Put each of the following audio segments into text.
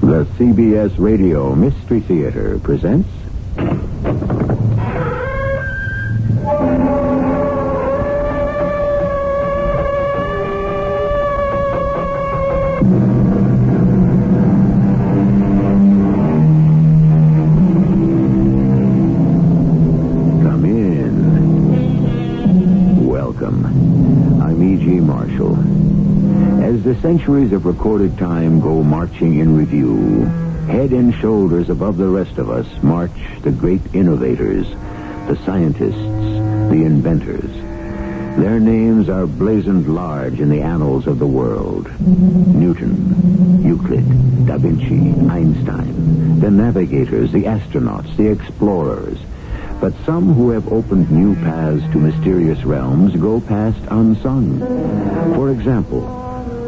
The CBS Radio Mystery Theater presents... Come in. Welcome. I'm E.G. Marshall. As the centuries of recorded time go marching in review, head and shoulders above the rest of us march the great innovators, the scientists, the inventors. Their names are blazoned large in the annals of the world. Newton, Euclid, Da Vinci, Einstein, the navigators, the astronauts, the explorers. But some who have opened new paths to mysterious realms go past unsung. For example,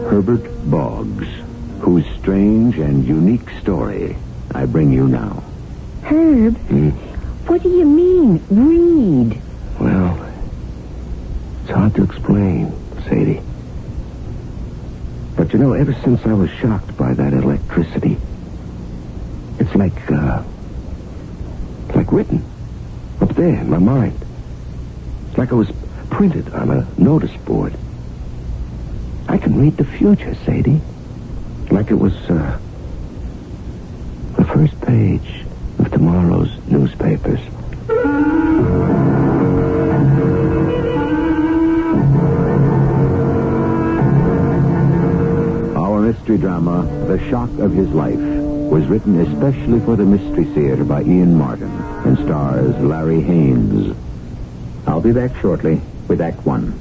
Herbert Boggs, whose strange and unique story I bring you now. Herb, what do you mean, read? Well, it's hard to explain, Sadie. But you know, ever since I was shocked by that electricity, it's like written up there in my mind. It's like it was printed on a notice board. I can read the future, Sadie. Like it was, the first page of tomorrow's newspapers. Our mystery drama, The Shock of His Life, was written especially for the Mystery Theater by Ian Martin and stars Larry Haynes. I'll be back shortly with Act One.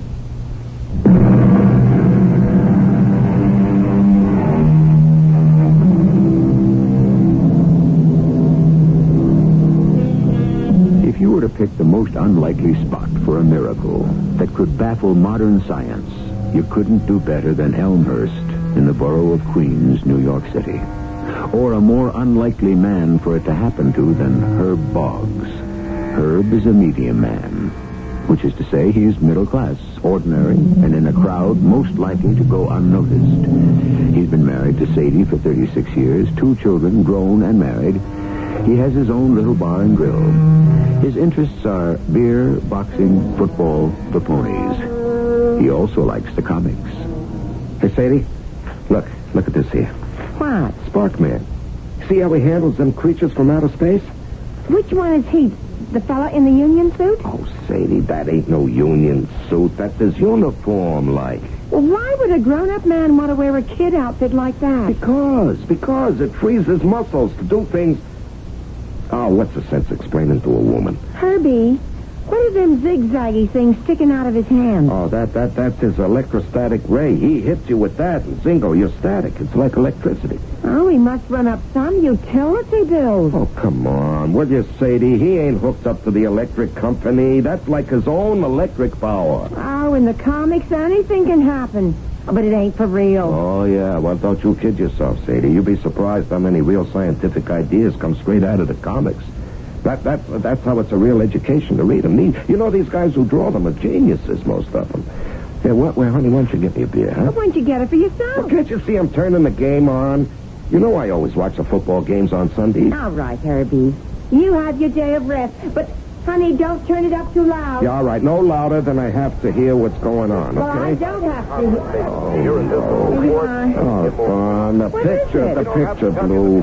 If you were to pick the most unlikely spot for a miracle that could baffle modern science, you couldn't do better than Elmhurst in the borough of Queens, New York City. Or a more unlikely man for it to happen to than Herb Boggs. Herb is a medium man, which is to say he's middle class, ordinary, and in a crowd most likely to go unnoticed. He's been married to Sadie for 36 years, 2 children, grown and married. He has his own little bar and grill. His interests are beer, boxing, football, the ponies. He also likes the comics. Hey, Sadie, look at this here. What? Sparkman. See how he handles them creatures from outer space? Which one is he? The fella in the union suit? Oh, Sadie, that ain't no union suit. That's his uniform, like. Well, why would a grown-up man want to wear a kid outfit like that? Because it frees his muscles to do things. Oh, what's the sense explaining to a woman? Herbie, what are them zigzaggy things sticking out of his hands? Oh, that's his electrostatic ray. He hits you with that, and zingo, you're static. It's like electricity. Oh, he must run up some utility bills. Oh, come on. Will you, Sadie? He ain't hooked up to the electric company. That's like his own electric power. Oh, in the comics, anything can happen. But it ain't for real. Oh, yeah. Well, don't you kid yourself, Sadie. You'd be surprised how many real scientific ideas come straight out of the comics. That's how it's a real education to read them. You know, these guys who draw them are geniuses, most of them. Hey, honey, why don't you get me a beer, huh? Why don't you get it for yourself? Well, can't you see I'm turning the game on? You know I always watch the football games on Sundays. All right, Herbie. You have your day of rest, but... Honey, don't turn it up too loud. Yeah, all right. No louder than I have to hear what's going on, okay? Well, I don't have to. Oh, fun. The picture blew.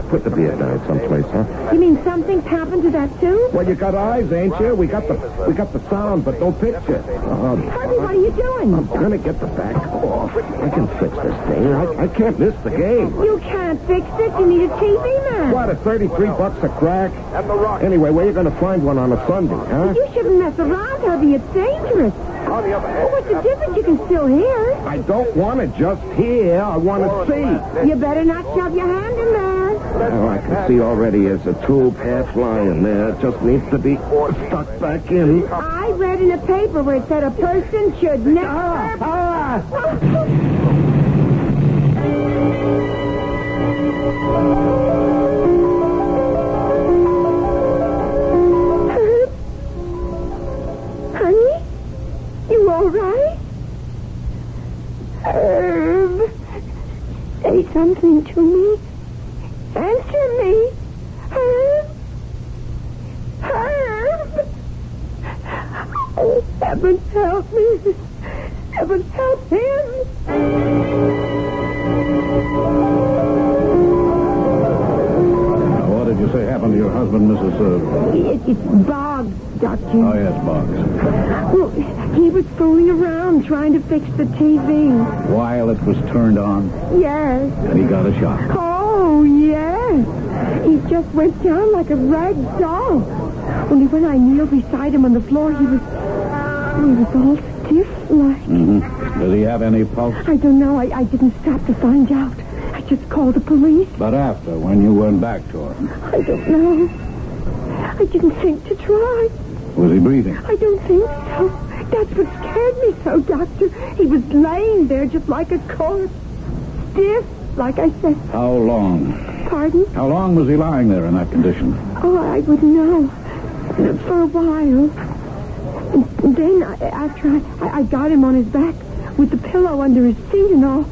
Put the beer down someplace, huh? You mean something's happened to that, too? Well, you got eyes, ain't you? We got the sound, but no picture. Herbie, what are you doing? I'm gonna get the back off. I can fix this thing. I can't miss the game. You can't fix it. You need a TV man. What, at $33 a crack? Anyway, where you gonna find one on a Sunday, huh? You shouldn't mess around, Herbie. It's dangerous. Oh, what's the difference? You can still hear. I don't want to just hear. I want to see. You better not shove your hand in there. Oh, I can see already there's a tube half lying there. It just needs to be stuck back in. I read in a paper where it said a person should never... Honey? You all right? Herb, say something to me. Answer me. Herb. Herb. Oh, heaven help me. Heaven help him. Now, what did you say happened to your husband, Mrs. It's Boggs, Doctor. Oh, yes, Boggs. Well, he was fooling around trying to fix the TV. While it was turned on, Yes. and he got a shock. Oh, yes. He just went down like a rag doll. Only when I kneeled beside him on the floor, he was all stiff like. Mm-hmm. Does he have any pulse? I don't know. I didn't stop to find out. I just called the police. But after, when you went back to him, I don't know. I didn't think to try. was he breathing? I don't think so. That's what scared me so, Doctor. He was laying there just like a corpse. Stiff, like I said. How long? Pardon? How long was he lying there in that condition? Oh, I wouldn't know. For a while. And then, after I got him on his back with the pillow under his feet and all,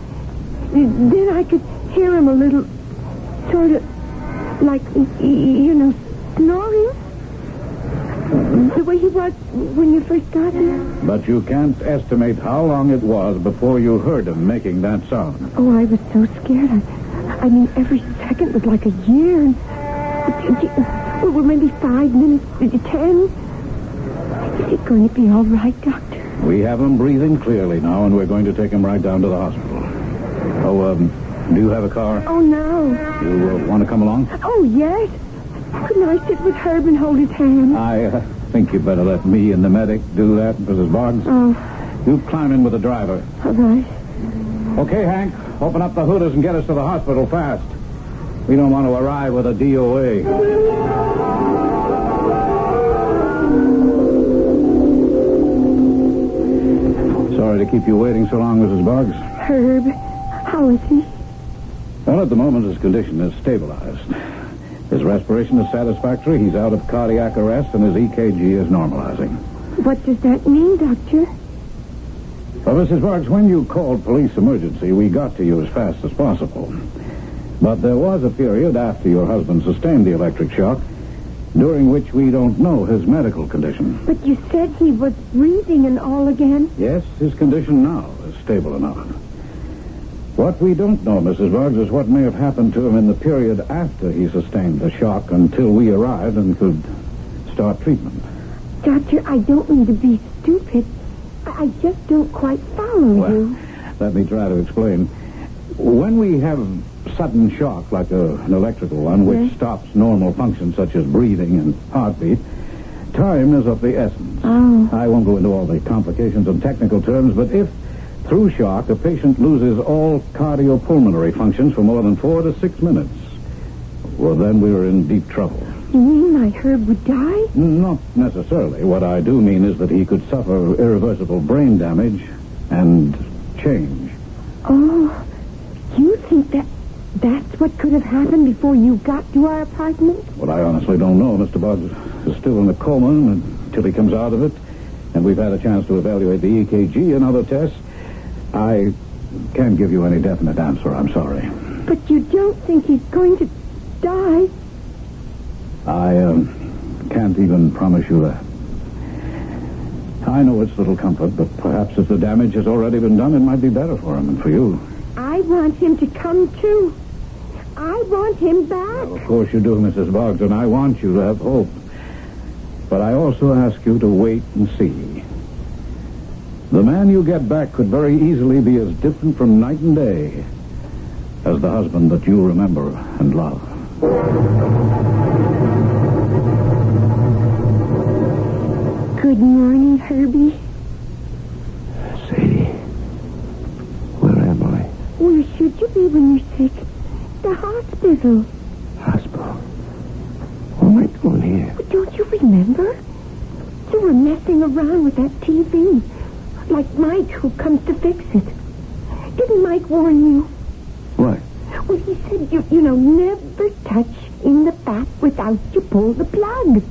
then I could hear him a little, sort of, like, snoring. The way he was when you first got him. But you can't estimate how long it was before you heard him making that sound. Oh, I was so scared. I mean, every second was like a year. Well, maybe 5 minutes, 10. Is it going to be all right, Doctor? We have him breathing clearly now, and we're going to take him right down to the hospital. Oh, do you have a car? Oh, no. You want to come along? Oh, yes. Couldn't I sit with Herb and hold his hand? I think you better let me and the medic do that, Mrs. Boggs. Oh. You climb in with the driver. All right. Okay, Hank. Open up the hooters and get us to the hospital fast. We don't want to arrive with a DOA. Sorry to keep you waiting so long, Mrs. Boggs. Herb, how is he? Well, at the moment, his condition is stabilized. His respiration is satisfactory. He's out of cardiac arrest, and his EKG is normalizing. What does that mean, Doctor? Well, Mrs. Boggs, when you called police emergency, we got to you as fast as possible. But there was a period after your husband sustained the electric shock, during which we don't know his medical condition. But you said he was breathing and all again. Yes, his condition now is stable enough. What we don't know, Mrs. Boggs, is what may have happened to him in the period after he sustained the shock until we arrived and could start treatment. Doctor, I don't mean to be stupid. I just don't quite follow you. Let me try to explain. When we have sudden shock, like an electrical one, which stops normal functions such as breathing and heartbeat, time is of the essence. Oh. I won't go into all the complications and technical terms, but if, through shock, a patient loses all cardiopulmonary functions for more than 4 to 6 minutes, well, then we're in deep trouble. You mean my Herb would die? Not necessarily. What I do mean is that he could suffer irreversible brain damage and change. Oh, you think that's what could have happened before you got to our apartment? Well, I honestly don't know. Mr. Boggs is still in a coma until he comes out of it, and we've had a chance to evaluate the EKG and other tests. I can't give you any definite answer. I'm sorry. But you don't think he's going to die? I can't even promise you that. I know it's little comfort, but perhaps if the damage has already been done, it might be better for him and for you. I want him to come to. I want him back. Well, of course you do, Mrs. Boggs, and I want you to have hope. But I also ask you to wait and see. The man you get back could very easily be as different from night and day as the husband that you remember and love. Good morning, Herbie. Sadie, where am I? Where should you be when you're sick? The hospital. Hospital. What am I doing here? But don't you remember? You were messing around with that TV. Like Mike, who comes to fix it. Didn't Mike warn you? What? Well, he said, never touch in the bath without you pull the plug.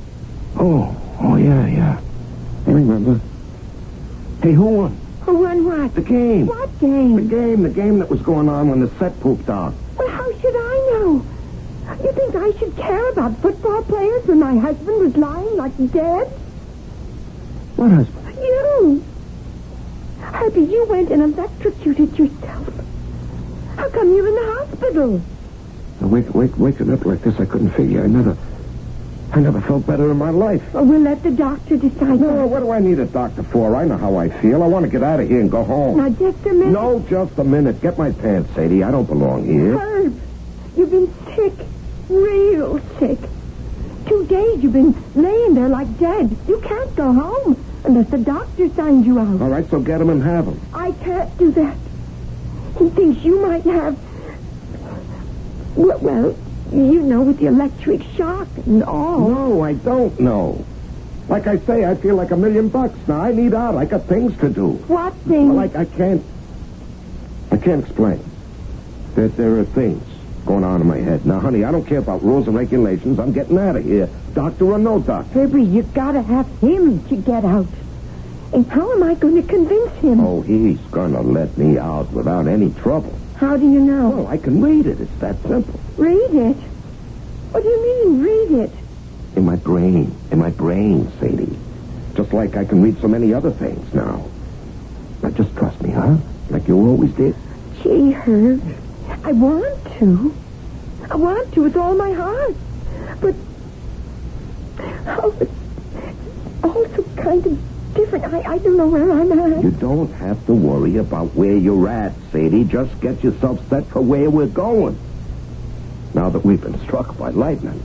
Oh, yeah. I remember. Hey, who won? Who won what? The game. What game? The game that was going on when the set pooped out. Well, how should I know? I should care about football players when my husband was lying like dead? What husband? You. Herbie, you went and electrocuted yourself. How come you're in the hospital? Waking up like this, I couldn't figure. I never felt better in my life. Well, we'll let the doctor decide. No, what do I need a doctor for? I know how I feel. I want to get out of here and go home. Now, just a minute. No, just a minute. Get my pants, Sadie. I don't belong here. Herb, you've been sick. Real sick. 2 days you've been laying there like dead. You can't go home unless the doctor signs you out. All right, so get him and have him. I can't do that. He thinks you might have... Well, you know, with the electric shock and all. No, I don't know. Like I say, I feel like $1,000,000 now. I need out. I got things to do. What things? Well, I can't explain. There are things going on in my head. Now, honey, I don't care about rules and regulations. I'm getting out of here. Doctor or no doctor. Herbie, you gotta have him to get out. And how am I going to convince him? Oh, he's gonna let me out without any trouble. How do you know? Oh, I can read it. It's that simple. Read it? What do you mean, read it? In my brain, Sadie. Just like I can read so many other things now. Now, just trust me, huh? Like you always did. Gee, Herb, I want to. I want to with all my heart. But, it's also kind of different. I don't know where I'm at. You don't have to worry about where you're at, Sadie. Just get yourself set for where we're going. Now that we've been struck by lightning.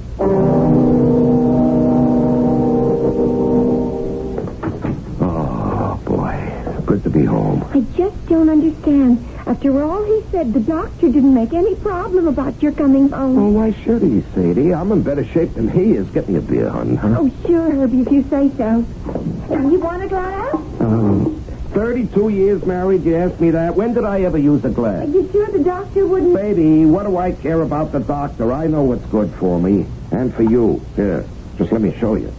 Oh, boy. Good to be home. I just don't understand. After all he said, the doctor didn't make any problem about your coming home. Oh, why should he, Sadie? I'm in better shape than he is. Get me a beer, hon, huh? Oh, sure, Herbie, if you say so. You want a glass? 32 years married, you asked me that. When did I ever use a glass? Are you sure the doctor wouldn't... Baby, what do I care about the doctor? I know what's good for me. And for you. Here, just let me show you.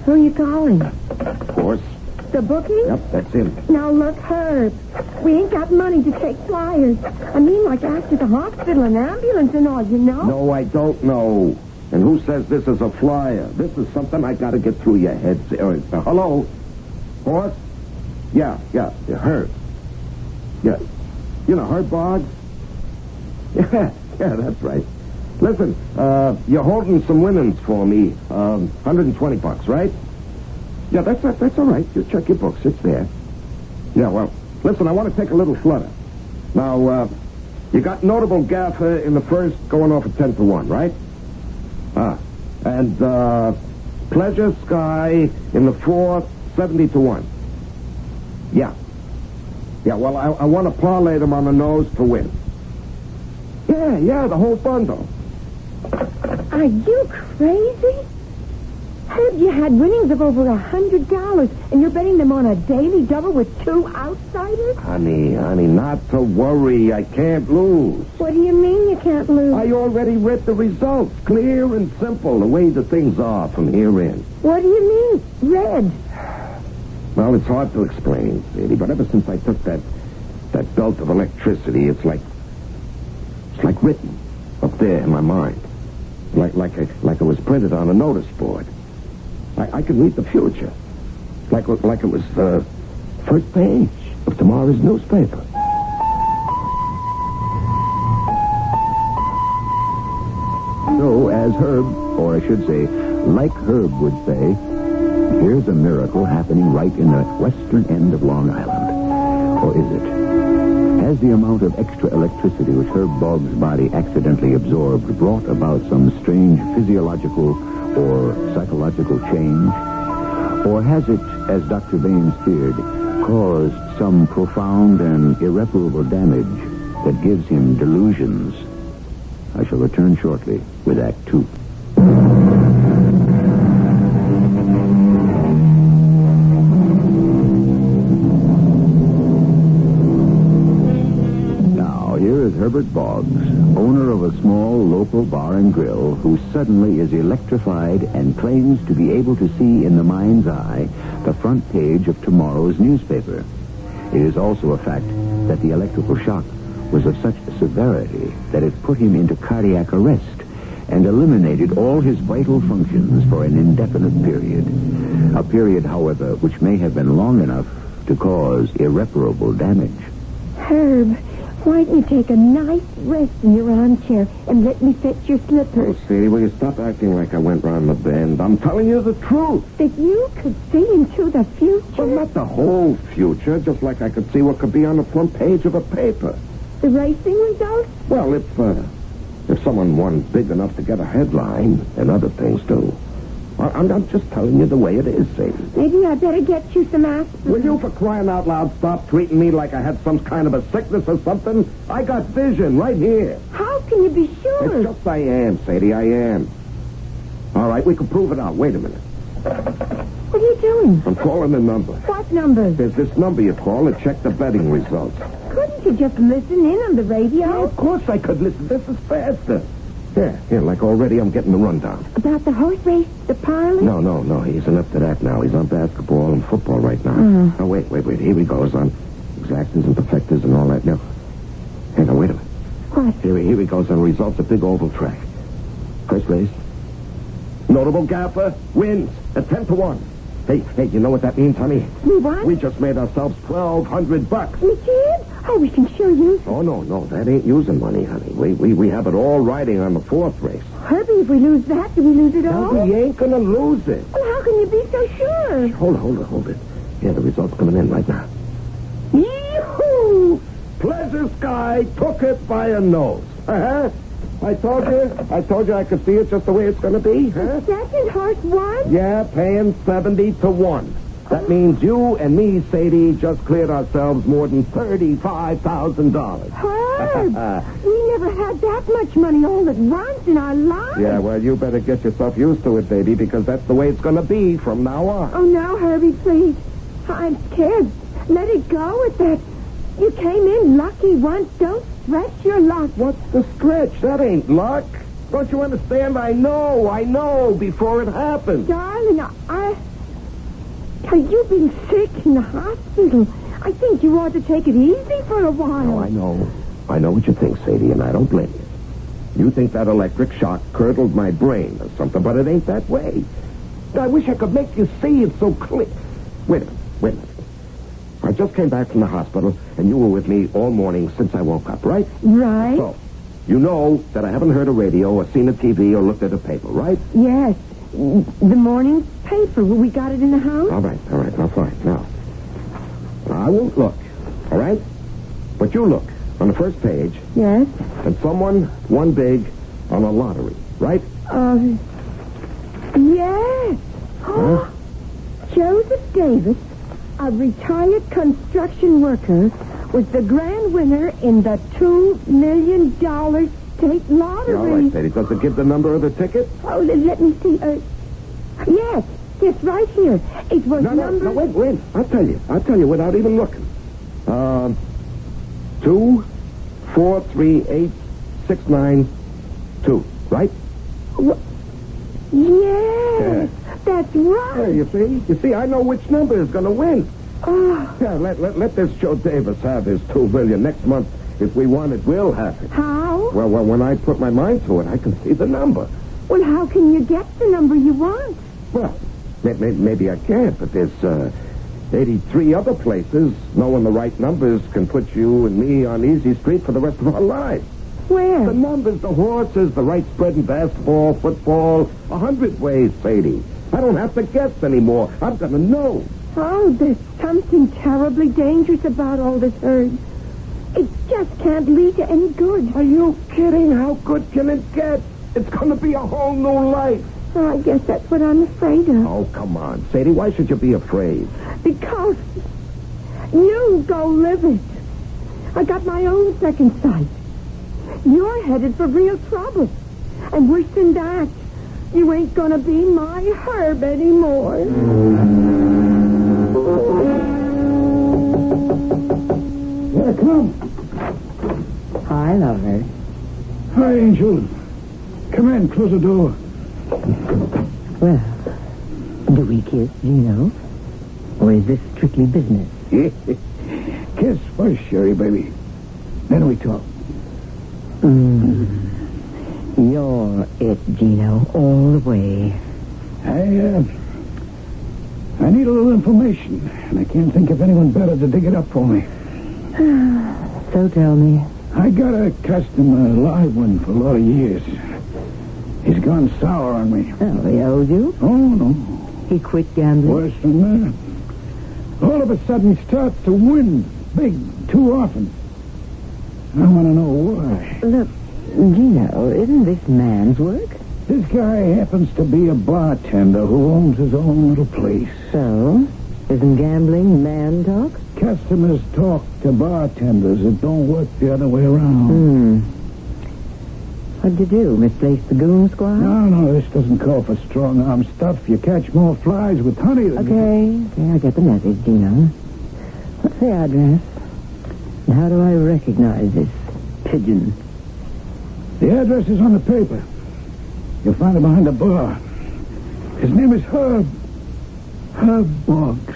Who are you calling? Of course. The bookie? Yep, that's him. Now, look, Herb, we ain't got money to take flyers. I mean, like after the hospital and ambulance and all, you know? No, I don't know. And who says this is a flyer? This is something I got to get through your head. Hello? Horse? Yeah, Herb. Yeah. You know, Herb Boggs? Yeah, that's right. Listen, you're holding some linens for me. $120, right? Yeah, that's all right. You check your books. It's there. Yeah, well, listen, I want to take a little flutter. Now, you got notable gaffer in the first going off at 10 to 1, right? And Pleasure Sky in the fourth, 70 to 1. Yeah. Yeah, well, I want to parlay them on the nose to win. Yeah, the whole bundle. Are you crazy? Herb, you had winnings of over $100, and you're betting them on a daily double with 2 outsiders? Honey, not to worry. I can't lose. What do you mean you can't lose? I already read the results. Clear and simple, the way the things are from here in. What do you mean, red? Well, it's hard to explain, Sadie, but ever since I took that belt of electricity, it's like written up there in my mind. Like it was printed on a notice board. I can read the future. Like it was the first page of tomorrow's newspaper. So, as Herb, or I should say, like Herb would say, here's a miracle happening right in the western end of Long Island. Or is it? Has the amount of extra electricity which Herb Boggs' body accidentally absorbed brought about some strange physiological or psychological change? Or has it, as Dr. Baines feared, caused some profound and irreparable damage that gives him delusions? I shall return shortly with Act 2. Here is Herbert Boggs, owner of a small local bar and grill, who suddenly is electrified and claims to be able to see in the mind's eye the front page of tomorrow's newspaper. It is also a fact that the electrical shock was of such severity that it put him into cardiac arrest and eliminated all his vital functions for an indefinite period. A period, however, which may have been long enough to cause irreparable damage. Herb, why don't you take a nice rest in your armchair and let me fetch your slippers? Oh, Sadie, will you stop acting like I went round the bend? I'm telling you the truth. That you could see into the future? Well, not the whole future, just like I could see what could be on the front page of a paper. The racing results? Well, if someone won big enough to get a headline, and other things too. I'm just telling you the way it is, Sadie. Maybe I better get you some aspirin. Will you, for crying out loud, stop treating me like I had some kind of a sickness or something? I got vision right here. How can you be sure? It's just I am, Sadie, I am. All right, we can prove it out. Wait a minute. What are you doing? I'm calling the number. What number? There's this number you call to check the betting results. Couldn't you just listen in on the radio? Yeah, of course I could listen. This is faster. Here, like already I'm getting the rundown. About the horse race, the parlay? No, he isn't up to that now. He's on basketball and football right now. Mm-hmm. Oh, wait. Here he goes on exactors and perfectors and all that. No. Hey, now, wait a minute. What? Here he goes on results of big oval track. First race. Notable gaffer wins at 10-1. Hey, you know what that means, honey? We won? We just made ourselves $1,200. We did? Oh, we can sure use it. Oh, no, that ain't using money, honey. We have it all riding on the fourth race. Herbie, if we lose that, do we lose it all? No, we ain't gonna lose it. Well, how can you be so sure? Hold it. Yeah, the results coming in right now. Yee-hoo! Pleasure Sky took it by a nose. Uh-huh. I told you I could see it just the way it's gonna be, huh? Second horse won? Yeah, paying 70-1. That means you and me, Sadie, just cleared ourselves more than $35,000. Herb, we never had that much money all at once in our lives. Yeah, well, you better get yourself used to it, baby, because that's the way it's going to be from now on. Oh, no, Herbie, please. I'm scared. Let it go at that. You came in lucky once. Don't stretch your luck. What's the stretch? That ain't luck. Don't you understand? I know, before it happens. Darling, you've been sick in the hospital. I think you ought to take it easy for a while. Oh, I know. I know what you think, Sadie, and I don't blame you. You think that electric shock curdled my brain or something, but it ain't that way. I wish I could make you see it so clear. Wait a minute. I just came back from the hospital, and you were with me all morning since I woke up, right? Right. So, you know that I haven't heard a radio or seen a TV or looked at a paper, right? Yes. The morning paper. We got it in the house? All right. Now, fine. Now, I won't look, all right? But you look on the first page. Yes. And someone won big on a lottery, right? Yes. Huh? Joseph Davis, a retired construction worker, was the grand winner in the $2 million state lottery. Yeah, all right, Sadie. Does it give the number of the ticket? Oh, let me see. Yes, right here. It was No, wait. I'll tell you without even looking. 2, 4, 3, 8, 6, 9, 2, right? Yes, that's right. Hey, you see, I know which number is going to win. Oh, Yeah, let this Joe Davis have his $2 million next month. If we want it, we'll have it. how? Well, when I put my mind to it, I can see the number. Well, how can you get the number you want? Well, maybe I can't, but there's 83 other places. Knowing the right numbers can put you and me on easy street for the rest of our lives. Where? The numbers, the horses, the right spread in basketball, football, 100 ways, Sadie. I don't have to guess anymore. I'm going to know. Oh, there's something terribly dangerous about all this, Herb. It just can't lead to any good. Are you kidding? How good can it get? It's going to be a whole new life. Well, I guess that's what I'm afraid of. Oh, come on, Sadie. Why should you be afraid? Because you go live it. I got my own second sight. You're headed for real trouble. And worse than that, you ain't gonna be my Herb anymore. Yeah, come. Hi, lover. Hi, Angel. Come in, close the door. Well, do we kiss, Gino? Or is this strictly business? Kiss first, Sherry, baby. Then we talk. You're it, Gino, all the way. I need a little information, and I can't think of anyone better to dig it up for me. So tell me. I got a customer, a live one, for a lot of years. He's gone sour on me. Oh, he owes you? Oh, no. He quit gambling? Worse than that. All of a sudden, he starts to win big too often. I want to know why. Look, Gino, isn't this man's work? This guy happens to be a bartender who owns his own little place. So? Isn't gambling man talk? Customers talk to bartenders. It don't work the other way around. What'd you do? Misplace the goon squad? No, this doesn't call for strong-arm stuff. You catch more flies with honey than... Okay, I get the message, Gino. What's the address? And how do I recognize this pigeon? The address is on the paper. You'll find it behind the bar. His name is Herb. Herb Boggs.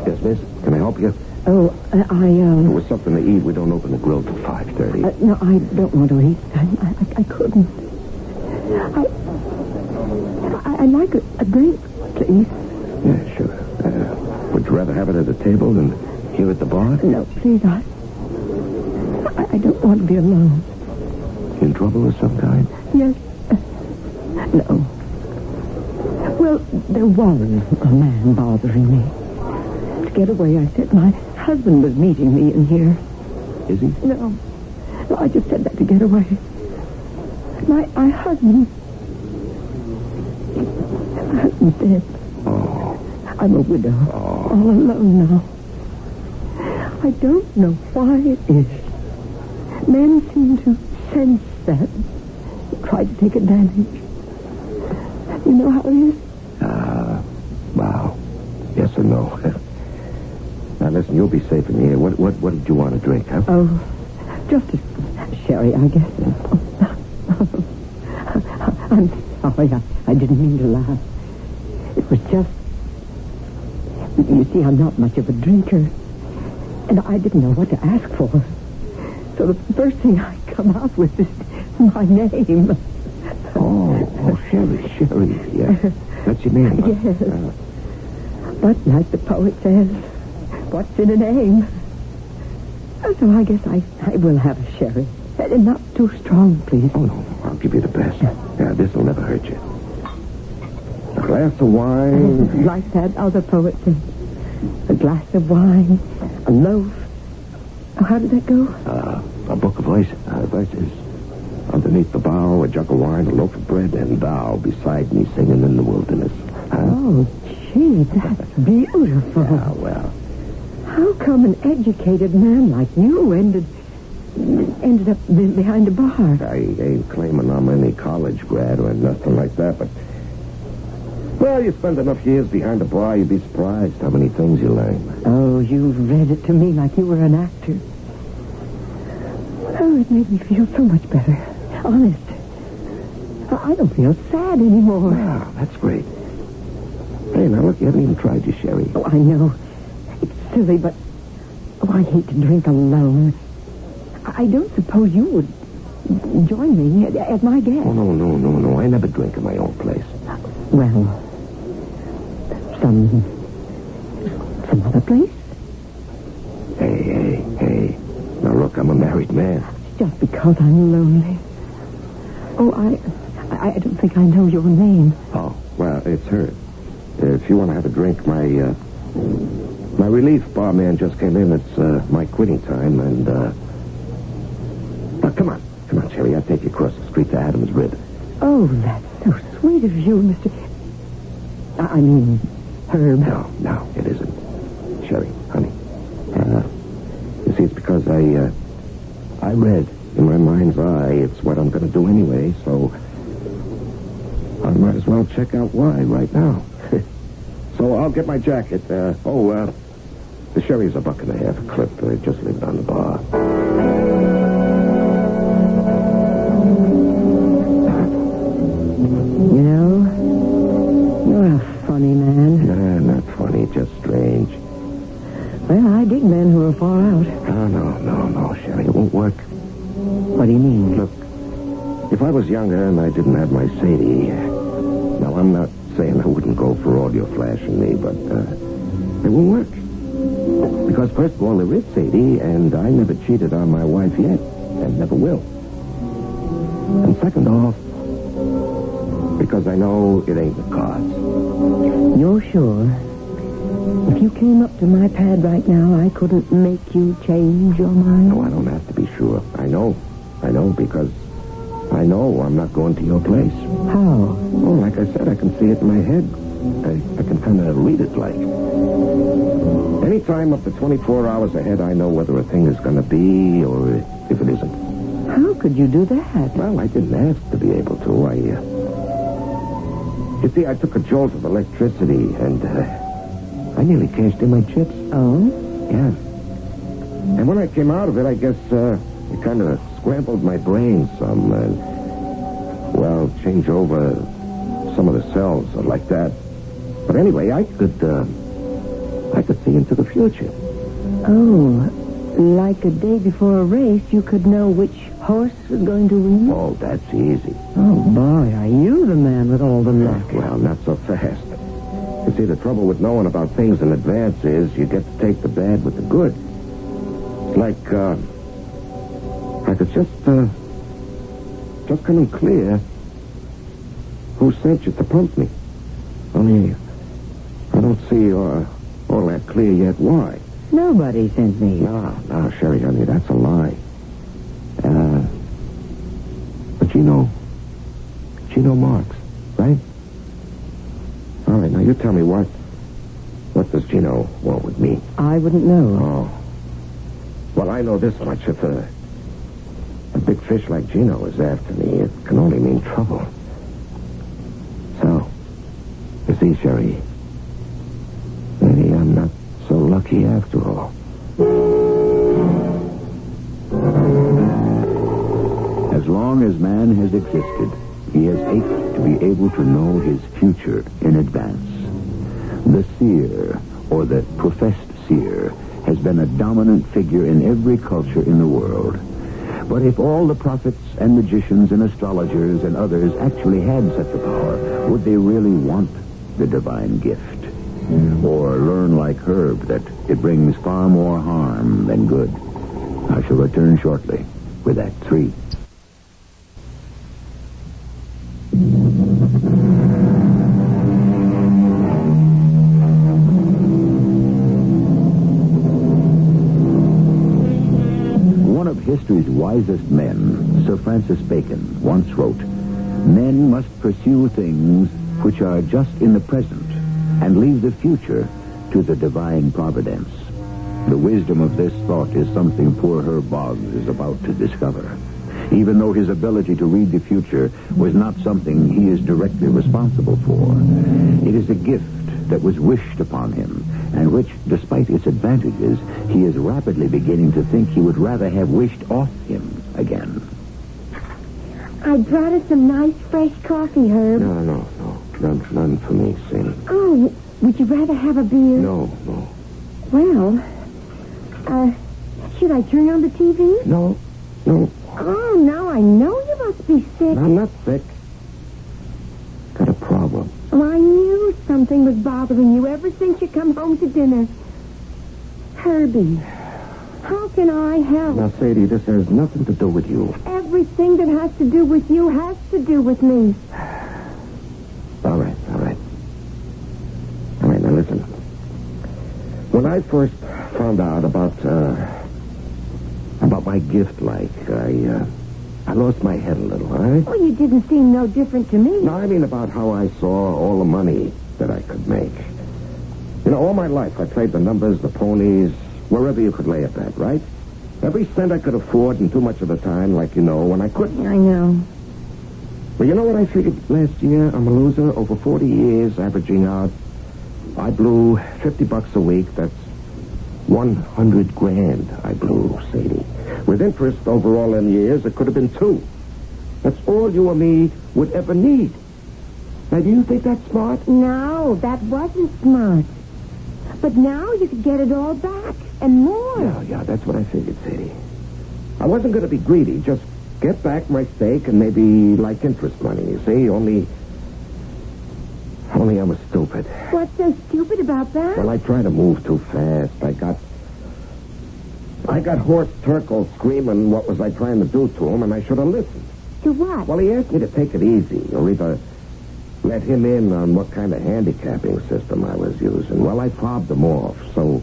Yes, miss? Can I help you? Oh, There was something to eat. We don't open the grill till 5:30. No, I don't want to eat. I couldn't. I'd like a drink, please. Yeah, sure. Would you rather have it at the table than here at the bar? No, please, I don't want to be alone. In trouble of some kind? Yes. No. Well, there was a man bothering me. To get away, I said my husband was meeting me in here. Is he? No, I just said that to get away. My husband... My husband's dead. Oh. I'm a widow. Oh. All alone now. I don't know why it is. Men seem to sense that. Try to take advantage. You know how it is? Wow. Yes or no? Now, listen, you'll be safe in here. What did you want to drink, huh? Oh, just a sherry, I guess. I'm sorry. I didn't mean to laugh. It was just... You see, I'm not much of a drinker. And I didn't know what to ask for. So the first thing I come out with is my name. Oh, Sherry. Yeah. That's your name, huh? Yes. But like the poet says, what's in a name? So I guess I will have a sherry. And not too strong, please. Oh, no. I'll give you the best. Yeah, this'll never hurt you. A glass of wine. Like that other poet said. A glass of wine, a loaf. Oh, how did that go? A book of verses. Underneath the bough, a jug of wine, a loaf of bread, and thou beside me singing in the wilderness. Oh, gee, that's beautiful. Yeah, well. How come an educated man like you ended up behind a bar? I ain't claiming I'm any college grad or nothing like that, but... Well, you spend enough years behind a bar, you'd be surprised how many things you learn. Oh, you read it to me like you were an actor. Oh, it made me feel so much better. Honest. I don't feel sad anymore. Wow, that's great. Hey, now look, you haven't even tried your sherry. Oh, I know. It's silly, but... Oh, I hate to drink alone. I don't suppose you would join me as my guest. Oh, no. I never drink in my own place. Well, some other place? Hey. Now, look, I'm a married man. Just because I'm lonely. Oh, I don't think I know your name. Oh, well, it's her. If you want to have a drink, my relief barman just came in. It's my quitting time, and, now, come on, Sherry. I'll take you across the street to Adam's Rib. Oh, that's so sweet of you, Mr... I mean, Herb. No, it isn't. Sherry, honey. You see, it's because I read in my mind's eye it's what I'm going to do anyway, so I might as well check out why right now. So I'll get my jacket. The sherry's $1.50 a clip. Just leave it on the bar. You know, you're a funny man. Nah, not funny, just strange. Well, I dig men who are far out. No, Sherry. It won't work. What do you mean? Look, if I was younger and I didn't have my Sadie... Now, I'm not saying I wouldn't go for all you're flashing me, but it won't work. Because, first of all, there is Sadie, and I never cheated on my wife yet, and never will. And second off, because I know it ain't the cards. You're sure? If you came up to my pad right now, I couldn't make you change your mind? No, I don't have to be sure. I know, because I know I'm not going to your place. How? Oh, like I said, I can see it in my head. I can kind of read it like. Anytime up to 24 hours ahead, I know whether a thing is going to be or if it isn't. How could you do that? Well, I didn't ask to be able to. You see, I took a jolt of electricity and I nearly cashed in my chips. Oh? Yeah. And when I came out of it, I guess it kind of scrambled my brain some. Well, change over some of the cells like that. But anyway, I could see into the future. Oh, like a day before a race, you could know which horse was going to win? Oh, that's easy. Oh, boy, are you the man with all the luck? Well, not so fast. You see, the trouble with knowing about things in advance is you get to take the bad with the good. It's like it's just coming clear who sent you to pump me. Only I don't see all that clear yet why. Nobody sent me. No, Sherry, honey, that's a lie. But Gino Marks, right? All right, now you tell me what does Gino want with me? I wouldn't know. Oh. Well, I know this much. If a big fish like Gino is after me, it can only mean trouble. So, you see, Sherry, maybe I'm not so lucky after all. As long as man has existed, he has ached to be able to know his future in advance. The seer, or the professed seer, has been a dominant figure in every culture in the world. But if all the prophets and magicians and astrologers and others actually had such a power, would they really want the divine gift? Or learn like Herb that it brings far more harm than good? I shall return shortly with Act 3. One of history's wisest men, Sir Francis Bacon, once wrote, "Men must pursue things which are just in the present and leave the future to the divine providence." The wisdom of this thought is something poor Herb Boggs is about to discover. Even though his ability to read the future was not something he is directly responsible for, it is a gift that was wished upon him, and which, despite its advantages, he is rapidly beginning to think he would rather have wished off him again. I brought us some nice fresh coffee, Herb. No. None for me, Sadie. Oh, would you rather have a beer? No. Well, should I turn on the TV? No. Oh, now I know you must be sick. I'm not sick. Got a problem. Oh, I knew something was bothering you ever since you come home to dinner. Herbie, how can I help? Now, Sadie, this has nothing to do with you. Everything that has to do with you has to do with me. All right. Now listen. When I first found out about my gift, I lost my head a little, all right? Well, you didn't seem no different to me. No, I mean about how I saw all the money that I could make. You know, all my life I played the numbers, the ponies, wherever you could lay it at, right? Every cent I could afford, and too much of the time, when I couldn't. I know. Well, you know what I figured last year? I'm a loser. Over 40 years, averaging out, I blew $50 a week. That's 100 grand I blew, Sadie. With interest over all them years, it could have been 2. That's all you or me would ever need. Now, do you think that's smart? No, that wasn't smart. But now you could get it all back and more. Yeah, that's what I figured, Sadie. I wasn't going to be greedy. Just get back my stake and maybe like interest money, you see? Only I was stupid. What's so stupid about that? Well, I tried to move too fast. I got Horst Turkle screaming what was I trying to do to him, and I should have listened. To what? Well, he asked me to take it easy, or either let him in on what kind of handicapping system I was using. Well, I fobbed him off, so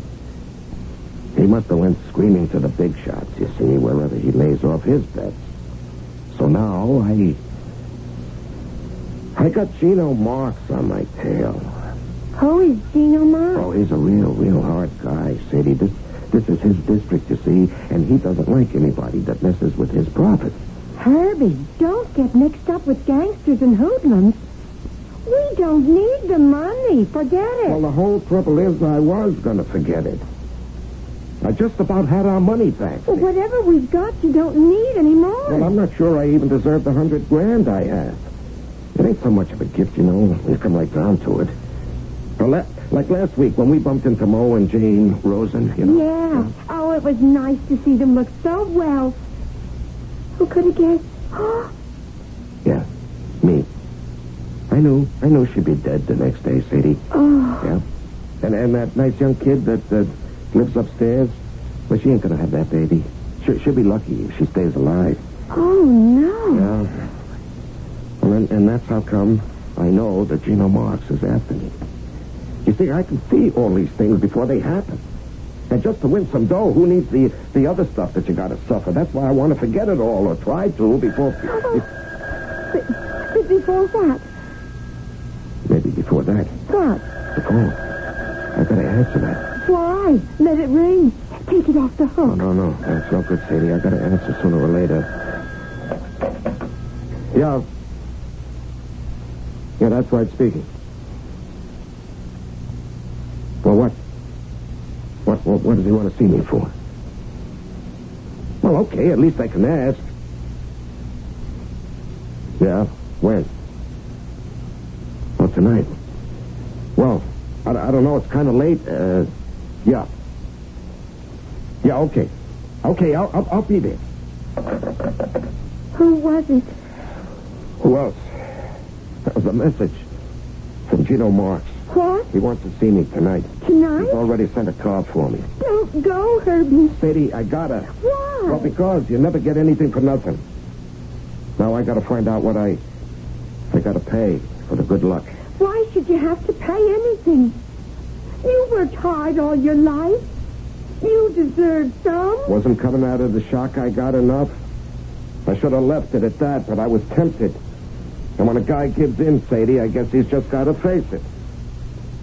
he must have went screaming to the big shots, you see, wherever he lays off his bets. So now I got Gino Marks on my tail. Who is Gino Marks? Oh, he's a real hard guy, Sadie. This is his district, you see, and he doesn't like anybody that messes with his profits. Herbie, don't get mixed up with gangsters and hoodlums. We don't need the money. Forget it. Well, the whole trouble is I was going to forget it. I just about had our money back. Well, whatever we've got, you don't need anymore. Well, I'm not sure I even deserve the $100,000 I have. It ain't so much of a gift, you know, when you come right down to it. Well, like last week when we bumped into Mo and Jane Rosen, you know. Yeah. Oh, it was nice to see them look so well. Who could have guessed? Yeah, me. I knew she'd be dead the next day, Sadie. Oh. Yeah. And that nice young kid that lives upstairs, well, she ain't gonna have that baby. She'll be lucky if she stays alive. Oh, no. Yeah. Well, and that's how come I know that Gino Marks is after me. You see, I can see all these things before they happen. And just to win some dough, who needs the other stuff that you gotta suffer? That's why I want to forget it all, or try to, before... Before what? Maybe before that. What? The phone. I gotta answer that. Why? Let it ring. Take it off the hook. No. That's no good, Sadie. I gotta answer sooner or later. Yeah. Yeah, that's right, speaking. Well, what? What does he want to see me for? Well, okay, at least I can ask. Yeah, when? Well, tonight. Well, I don't know, it's kind of late. Yeah. Yeah, okay. Okay, I'll be there. Who was it? Who else? That was a message from Gino Marks. What? He wants to see me tonight. Tonight? He's already sent a card for me. Don't go, Herbie. Sadie, I gotta. Why? Well, because you never get anything for nothing. Now I gotta find out what I gotta pay for the good luck. Why should you have to pay anything? You worked hard all your life. You deserve some. Wasn't coming out of the shock I got enough. I should have left it at that, but I was tempted. And when a guy gives in, Sadie, I guess he's just gotta face it.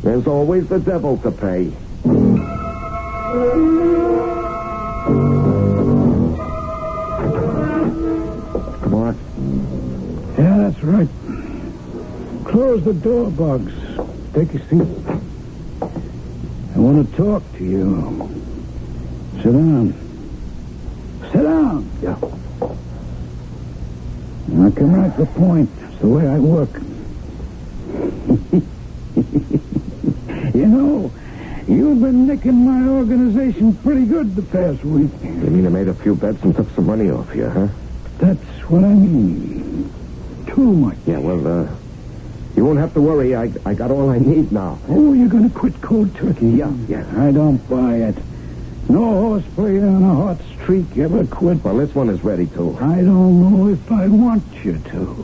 There's always the devil to pay. Come on. Yeah, that's right. Close the door, Bugs. Take a seat. I want to talk to you. Sit down. Sit down. Yeah. Now, come right to the point. It's the way I work. You know, you've been nicking my organization pretty good the past week. You mean I made a few bets and took some money off you, huh? That's what I mean. Too much. Yeah, well, you won't have to worry. I got all I need now. Oh, you're going to quit cold turkey? Yeah. I don't buy it. No horseplay on a hot streak ever quit. Well, this one is ready, too. I don't know if I want you to.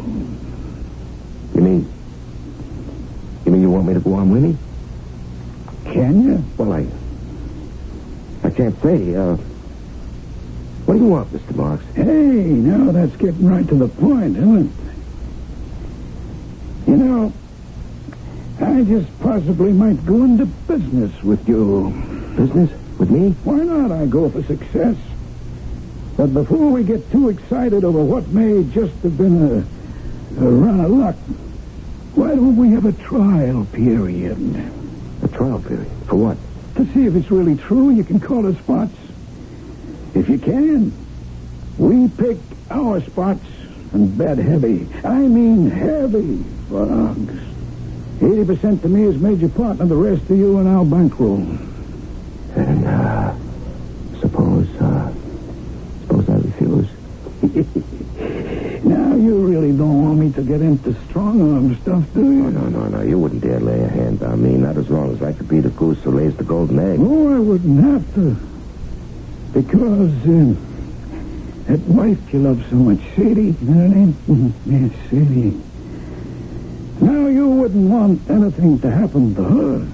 You mean you want me to go on winning? Can you? Well, I can't say. What do you want, Mr. Marks? Hey, now that's getting right to the point, isn't it? You know, I just possibly might go into business with you. Business? With me? Why not? I go for success. But before we get too excited over what may just have been a run of luck, why don't we have a trial period? A trial period? For what? To see if it's really true, you can call it spots. If you can, we pick our spots and bet heavy. I mean heavy, Bugs. 80% to me as major partner, the rest to you and our bankroll. And, suppose I refuse. Now, you really don't want me to get into strong-arm stuff, do you? No. You wouldn't dare lay a hand on me, not as long as I could be the goose who lays the golden egg. Oh, I wouldn't have to. Because, that wife you love so much, Sadie, you know her name? Yes, Sadie. Now, you wouldn't want anything to happen to her.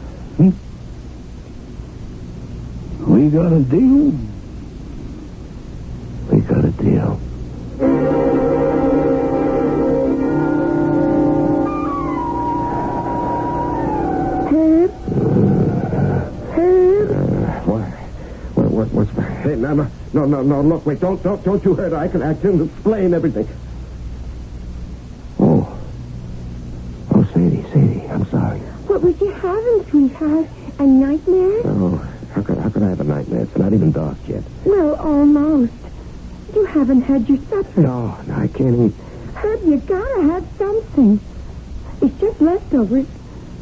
We got a deal? We got a deal. What's hey, no, look, wait, don't you hurt her. I can explain everything. Oh, Sadie, I'm sorry. What was you having, sweetheart? A nightmare? Oh, how could I have a nightmare? It's not even dark yet. Well, almost. You haven't had your supper. No, I can't eat. Herb, you gotta have something. It's just leftovers,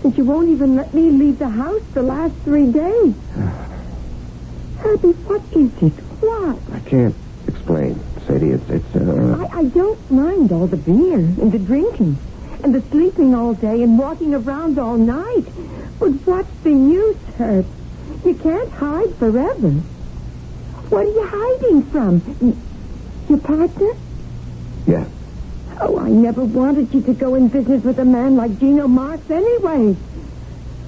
since you won't even let me leave the house the last 3 days. Herbie, what is it? What? I can't explain, Sadie. I don't mind all the beer and the drinking and the sleeping all day and walking around all night. But what's the use, Herb? You can't hide forever. What are you hiding from? Your partner? Yeah. Oh, I never wanted you to go in business with a man like Gino Marks anyway.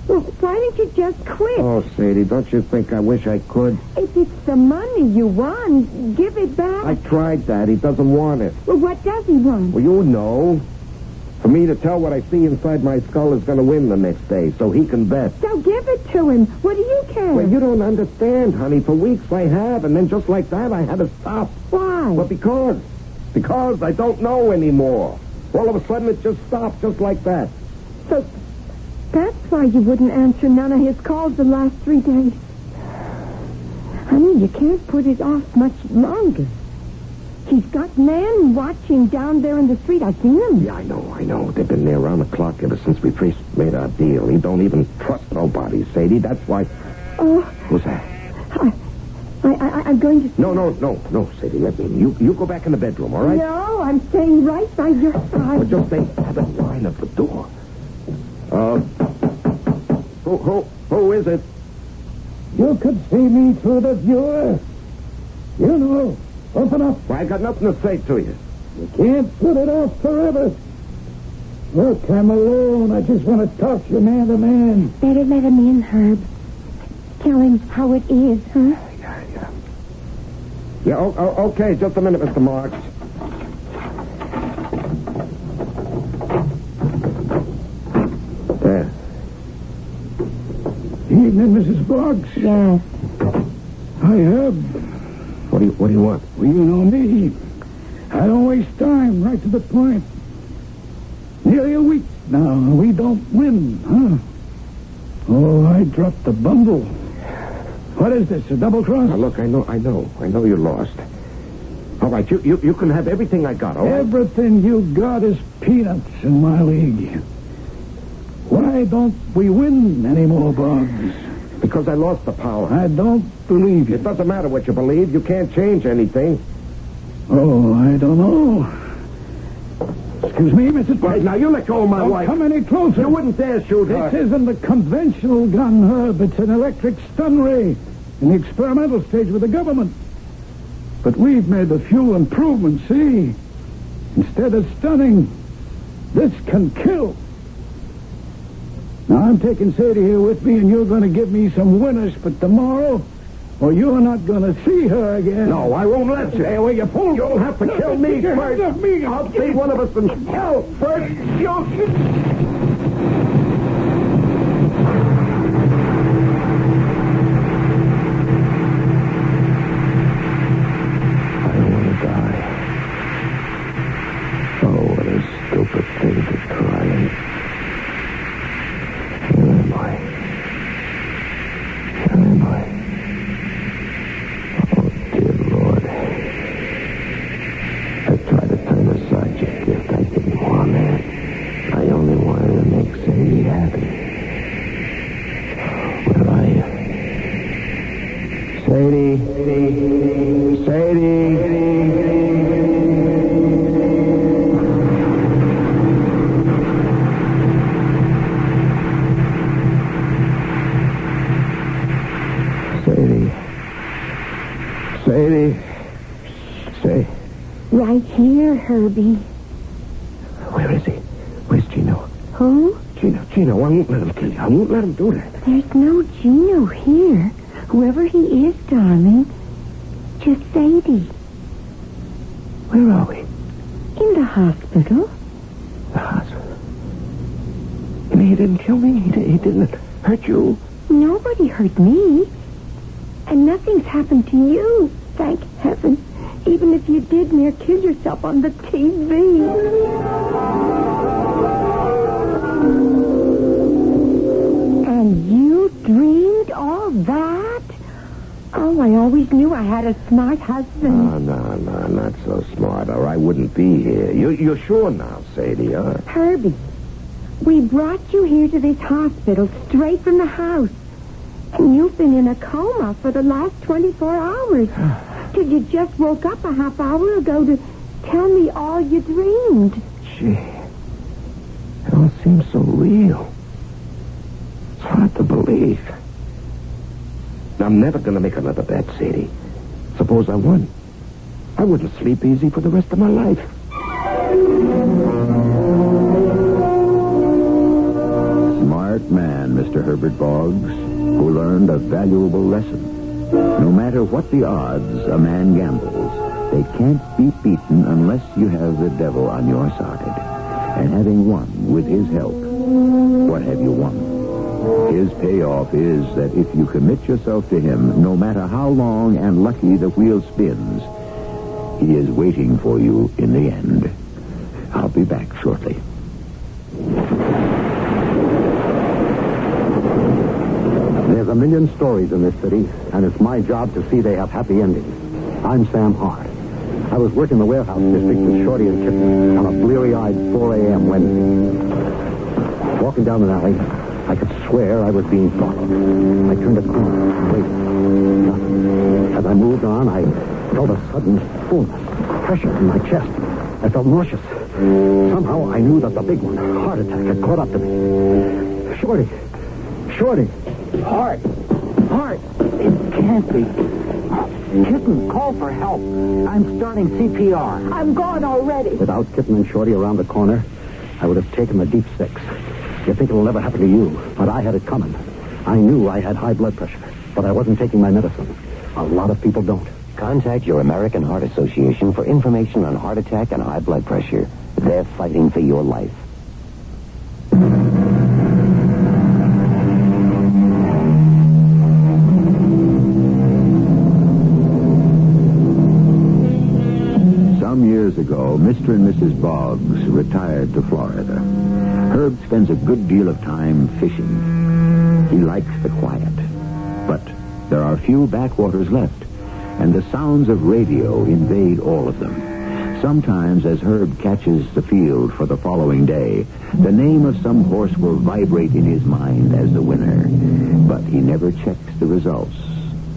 Well, why didn't you just quit? Oh, Sadie, don't you think I wish I could? If it's the money you want, give it back. I tried that. He doesn't want it. Well, what does he want? Well, you know. For me to tell what I see inside my skull is going to win the next day, so he can bet. So give it to him. What do you care? Well, you don't understand, honey. For weeks I have, and then just like that, I had to stop. Why? Well, because I don't know anymore. All of a sudden, it just stopped, just like that. So that's why you wouldn't answer none of his calls the last 3 days. Honey, you can't put it off much longer. He's got men watching down there in the street. I've seen them. Yeah, I know. They've been there around the clock ever since we first made our deal. He don't even trust nobody, Sadie. That's why... Oh. Who's that? I'm going to... No, Sadie, let me... You go back in the bedroom, all right? No, I'm staying right by your side. Well, just stay by the line of the door. Who is it? You could see me through the viewer. You know, open up. Well, I got nothing to say to you. You can't put it off forever. Look, I'm alone. I just want to talk to you man to man. Better let him in, Herb. Tell him how it is, huh? Yeah, okay. Just a minute, Mr. Marks. There. Evening, Mrs. Boggs. Yes. I have. What do you want? Well, you know me. I don't waste time. Right to the point. Nearly a week now. We don't win, huh? Oh, I dropped the bundle. What is this, a double cross? Now, look, I know you lost. All right, you can have everything I got, all right? Everything you got is peanuts in my league. Why don't we win anymore, Boggs? Because I lost the power. I don't believe you. It doesn't matter what you believe. You can't change anything. Oh, I don't know. Excuse me, Mrs. Boggs. Hey, now, you let go of my Don't wife. come any closer. You wouldn't dare shoot her. This isn't a conventional gun, Herb. It's an electric stun ray in the experimental stage with the government. But we've made a few improvements, see? Instead of stunning, this can kill. Now, I'm taking Sadie here with me, and you're going to give me some winners for tomorrow, or you're not going to see her again. No, I won't let you. Stay away, you fool. You'll have to kill me first. I'll see one of us in hell first. I don't want to die. Oh, what a stupid thing to try. Where am I? Oh, dear Lord. I tried to turn aside your gift. I didn't want it. I only wanted Sadie. Sadie. Say. Right here, Herbie. Where is he? Where's Gino? Who? Gino, I won't let him kill you. I won't let him do that. There's no Gino here. Whoever he is, darling. Just Sadie. Where are we? In the hospital. The hospital. You mean he didn't kill me? He didn't hurt you? Nobody hurt me. And nothing's happened to you, thank heaven. Even if you did near kill yourself on the TV. And you dreamed all that? Oh, I always knew I had a smart husband. No, not so smart, or I wouldn't be here. You're sure now, Sadie, huh? Herbie, we brought you here to this hospital straight from the house. And you've been in a coma for the last 24 hours. Till you just woke up a half hour ago to tell me all you dreamed. Gee, it all seems so real. It's hard to believe. I'm never going to make another bet, Sadie. Suppose I won. I wouldn't sleep easy for the rest of my life. Smart man, Mr. Herbert Boggs, who learned a valuable lesson. No matter what the odds a man gambles, they can't be beaten unless you have the devil on your side. And having won with his help, what have you won? His payoff is that if you commit yourself to him, no matter how long and lucky the wheel spins, he is waiting for you in the end. I'll be back shortly. There's a million stories in this city, and it's my job to see they have happy endings. I'm Sam Hart. I was working the warehouse district with Shorty and Kitten on a bleary-eyed 4 a.m. Wednesday. Walking down an alley, I could swear I was being followed. I turned a corner, waited. Nothing. As I moved on, I felt a sudden fullness, pressure in my chest. I felt nauseous. Somehow I knew that the big one, heart attack, had caught up to me. Shorty. Hart, it can't be. Kitten, call for help. I'm starting CPR. I'm gone already. Without Kitten and Shorty around the corner, I would have taken the deep six. You think it'll never happen to you, but I had it coming. I knew I had high blood pressure, but I wasn't taking my medicine. A lot of people don't. Contact your American Heart Association for information on heart attack and high blood pressure. They're fighting for your life. Some years ago, Mr. and Mrs. Boggs retired to Florida. Herb spends a good deal of time fishing. He likes the quiet. But there are few backwaters left, and the sounds of radio invade all of them. Sometimes, as Herb catches the field for the following day, the name of some horse will vibrate in his mind as the winner. But he never checks the results,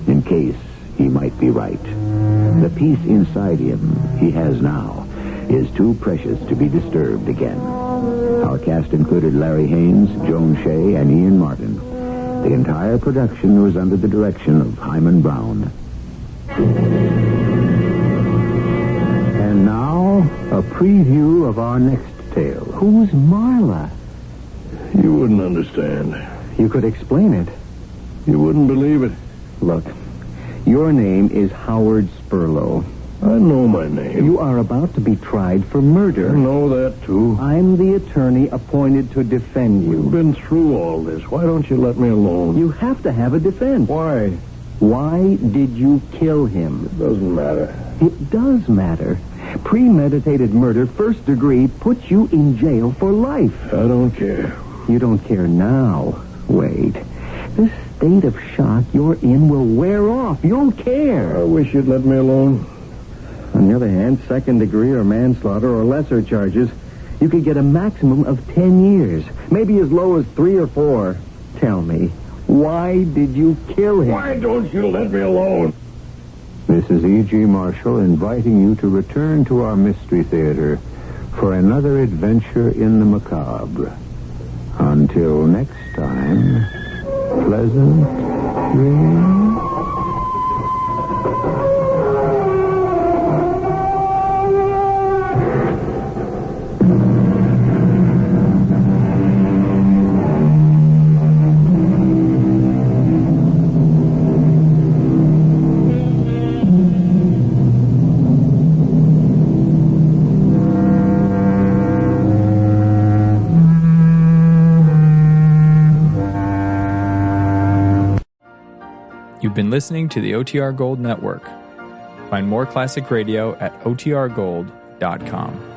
in case he might be right. The peace inside him he has now is too precious to be disturbed again. Our cast included Larry Haynes, Joan Shea, and Ian Martin. The entire production was under the direction of Hyman Brown. And now, a preview of our next tale. Who's Marla? You wouldn't understand. You could explain it. You wouldn't believe it. Look, your name is Howard Spurlow. I know my name. You are about to be tried for I murder. know that, too. I'm the attorney appointed to defend We've you. been through all this. Why don't you let me alone? You have to have a defense. Why? Why did you kill him? It doesn't matter. It does matter. Premeditated murder, first degree, puts you in jail for life. I don't care. You don't care now. Wait. This state of shock you're in will wear off. You'll care. I wish you'd let me alone. On the other hand, second degree or manslaughter or lesser charges, you could get a maximum of 10 years. Maybe as low as 3 or 4. Tell me, why did you kill him? Why don't you let me alone? This is E.G. Marshall inviting you to return to our Mystery Theater for another adventure in the macabre. Until next time, pleasant dreams. You've been listening to the OTR Gold Network. Find more classic radio at otrgold.com.